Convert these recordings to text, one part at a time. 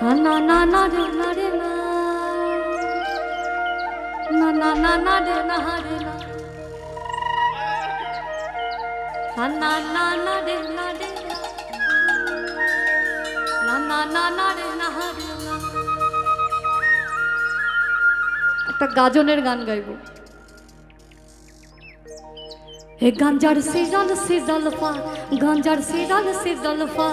না না না রে না রে না না না না না রে না রে না না না না রে না রে না না না না রে না রে না। একটা গাজনের গান গাইবো। হে গাঞ্জার সিজল পা গাঞ্জার সিজল পা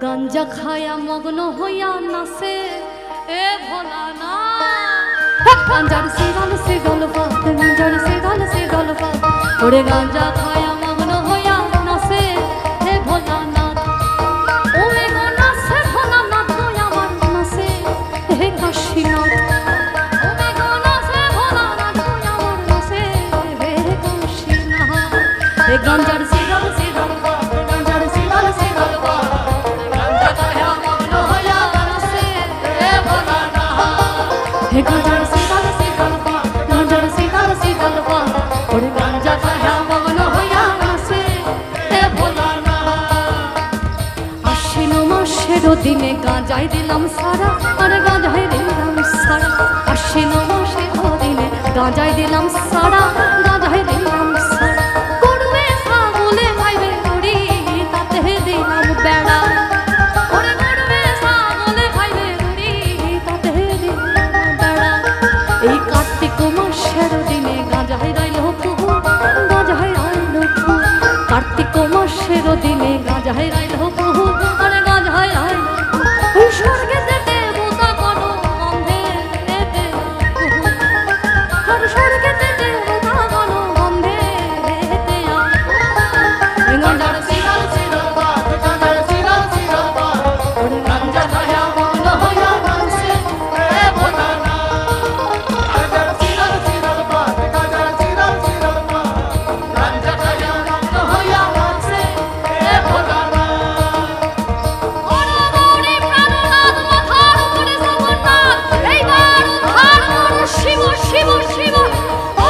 গাঞ্জা খায়া মগ্ন হইয়া নাচে এ ভোলা না। গাঞ্জার সিজল পা গাঞ্জার সিজল পা ওরে গাঞ্জা খায়া মগ্ন হইয়া নাচে হে ভোলা না। ওরে গো নাচে ভোলা না তুই আমার নাচে হে কাশীনাথ। ওরে গো নাচে ভোলা না তুই আমার নাচে হে কাশীনাথ। হে গাঞ্জার সিজল পা গাঞ্জার সিজল পা গাঞ্জা খায়া মগ্ন হইয়া নাচে হে ভোলা না। হে গাঞ্জার সিজল পা গাঞ্জার সিজল পা ওরে গাঞ্জা খায়া মগ্ন হইয়া নাচে হে ভোলা না। আশ্বিন মাসের দিনে গাঁজাই দিলাম সারা আরে গাঁজাই দিলাম সারা। আশ্বিন মাসের দিনে গাঁজাই দিলাম সারা গাঁজাই দিলাম সারা। গরুয়ে ছাগলে খাইবে মুড়ি তাতে দিলাম বেড়া। ওরে গরুয়ে ছাগলে খাইবে মুড়ি তাতে দিলাম বেড়া। এই কার্তিক মাসের দিনে গাঁজাই রাইল কুহু গাঁজাই রাইল কুহু। কার্তিক মাসের দিনে গাঁজাই রাইল কুহু আরে গাঁজাই রাইল কুহু। স্বর্গেতে দেবতা কোনো গন্ধে এতে কুহু আর স্বর্গেতে দেবতা কোনো গন্ধে এতে গাঁজার সিজল পা গাঁজার সিজল পা ওরে গাঁজা খায়া মগ্ন হইয়া নাচে হে ভোলা না। গাঁজার সিজল পা গাঁজার সিজল পা গাঁজা খায়া মগ্ন হইয়া নাচে হে ভোলা না। ওরে গৌরী প্রাণনাথ মাথার উপরে জগন্নাথ এইবার উদ্ধার কর শিব শিব শিব। ও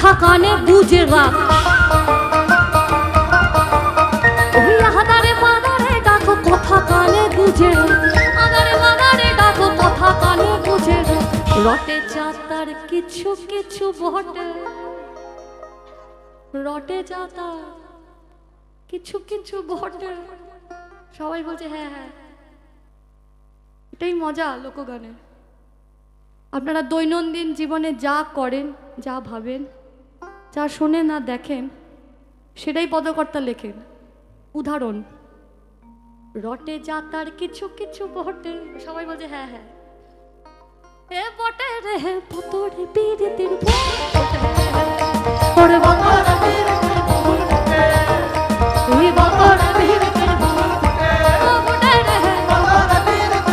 কথা কানে বুঝে রাখ। ওই আদারে বাদারে ডাকো কথা কানে বুঝে রাখ, আদারে বাদারে ডাকো কথা কানে বুঝে রাখ। রটে যাতার কিছু কিছু বটে, রটে যাতার কিছু কিছু বটে। সবাই বলছে হ্যাঁ হ্যাঁ, এটাই মজা লোকগানে। আপনারা দৈনন্দিন জীবনে যা করেন, যা ভাবেন, যা শোনেন আর দেখেন, সেটাই পদকর্তা লেখেন। উদাহরণ, রটে যাতার কিছু কিছু বটে। সবাই বলছে হ্যাঁ হ্যাঁ, এ বটে রে পতরে পীড়িতের ওরে বটে পীড়িতের এই বটে পীড়িতের বটে রে বটে পীড়িতের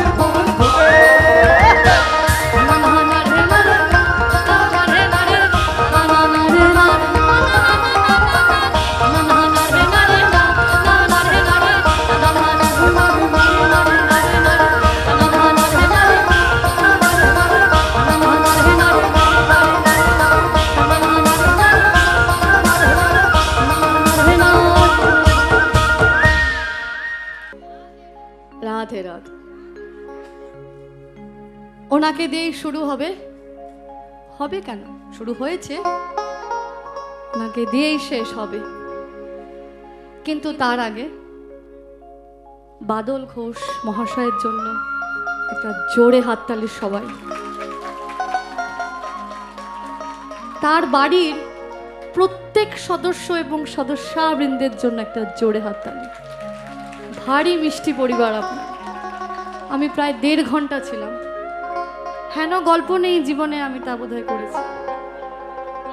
রাধে রাধে। ওনাকে দিয়েই শুরু হবে, হবে কেন, শুরু হয়েছে, ওনাকে দিয়েই শেষ হবে। কিন্তু তার আগে বাদল ঘোষ মহাশয়ের জন্য একটা জোরে হাততালি সবাই। তার বাড়ির প্রত্যেক সদস্য এবং সদস্যবৃন্দের জন্য একটা জোরে হাততালি। ভারী মিষ্টি পরিবার আপনার। আমি প্রায় 1.5 ঘন্টা ছিলাম। হেন গল্প নেই জীবনে, আমি তা বোধহয় করেছি।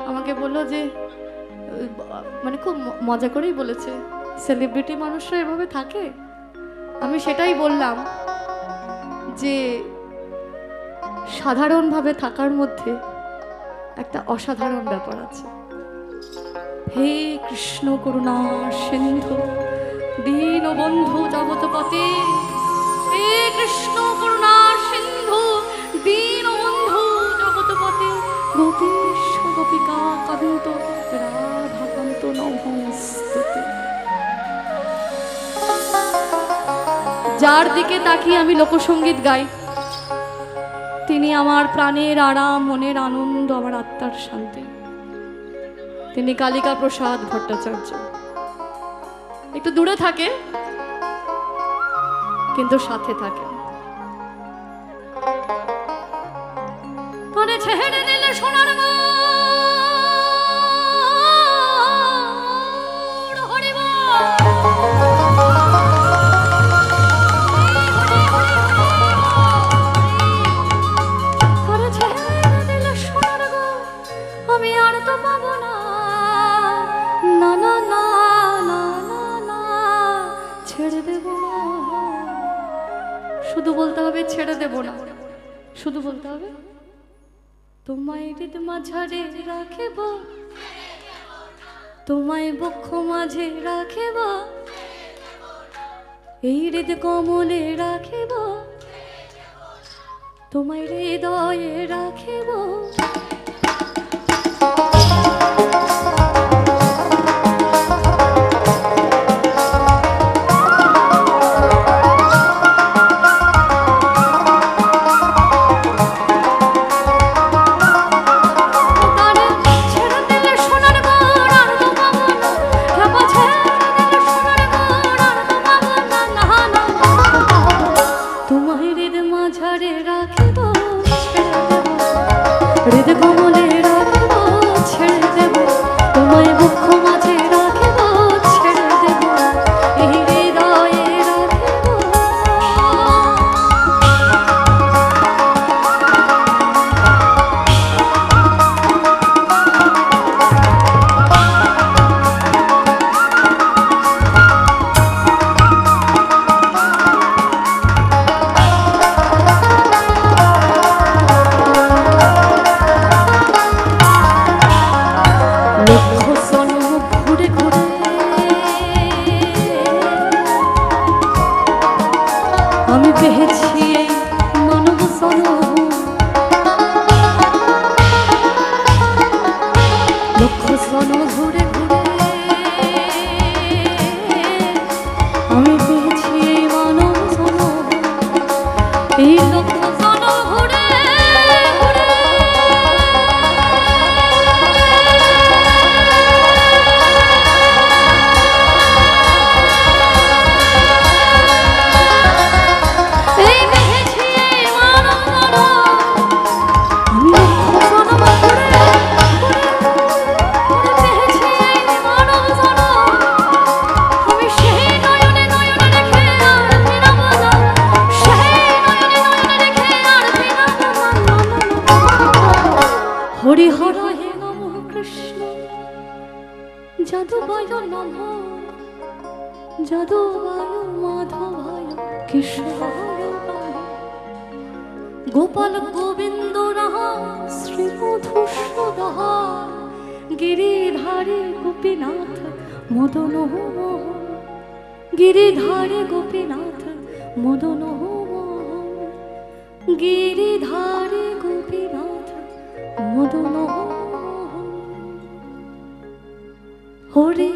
আমাকে বললো যে, মানে খুব মজা করেই বলেছে, সেলিব্রিটি মানুষরা এভাবে থাকে। আমি সেটাই বললাম যে সাধারণভাবে থাকার মধ্যে একটা অসাধারণ ব্যাপার আছে। হে কৃষ্ণ করুণা সিন্ধু দীনবন্ধু জগৎপতে, হে কৃষ্ণ করুণা সিন্ধু দীনবন্ধু জগৎপতে, গোপীশ গোপিকা কান্ত রাধাকান্ত নমস্তুতে। যার দিকে তাকিয়ে আমি লোকসঙ্গীত গাই, তিনি আমার প্রাণের আরাম, মনের আনন্দ, আমার আত্মার শান্তি। তিনি কালিকা প্রসাদ ভট্টাচার্য। একটু দূরে থাকে কিন্তু সাথে থাকে। মানে ছেড়ে দিলে সোনার আমি আর তো পাবো না, না না না না না, ছেড়ে দেব না। শুধু বলতে হবে ছেড়ে দেব না, শুধু বলতে হবে তোমায় হৃদ মাঝারে রাখিব, তোমায় বক্ষ মাঝে রাখিব, এই হৃদ কমলে রাখিব, তোমায় হৃদয়ে রাখিব। হৃদ জনম ঘুরে ঘুরে আমি পেয়েছি এই মানব জনম, এই লক্ষ জনম ঘুরে ঘুরে। এই পেয়েছি এই মানব জনম, আমি লক্ষ জনম ঘুরে ঘুরে পেয়েছি এই মানব জনম। আমি সেই নয়নে নয়নে রেখে আর ফিরাব না, সেই নয়নে নয়নে রেখে আর ফিরাব না। হরি হর হে নম কৃষ্ণ যাদবায় নমঃ, যাদবায় মাধবায় কৃষ্ণায় নমঃ। গোপাল গোবিন্দ রাহা শ্রী মধুসূদন, গিরিধারী গোপীনাথ মদন মোহন, গিরিধারী গোপীনাথ মদন মোহন, গিরিধারী গোপীনাথ মদন মোহন। হরি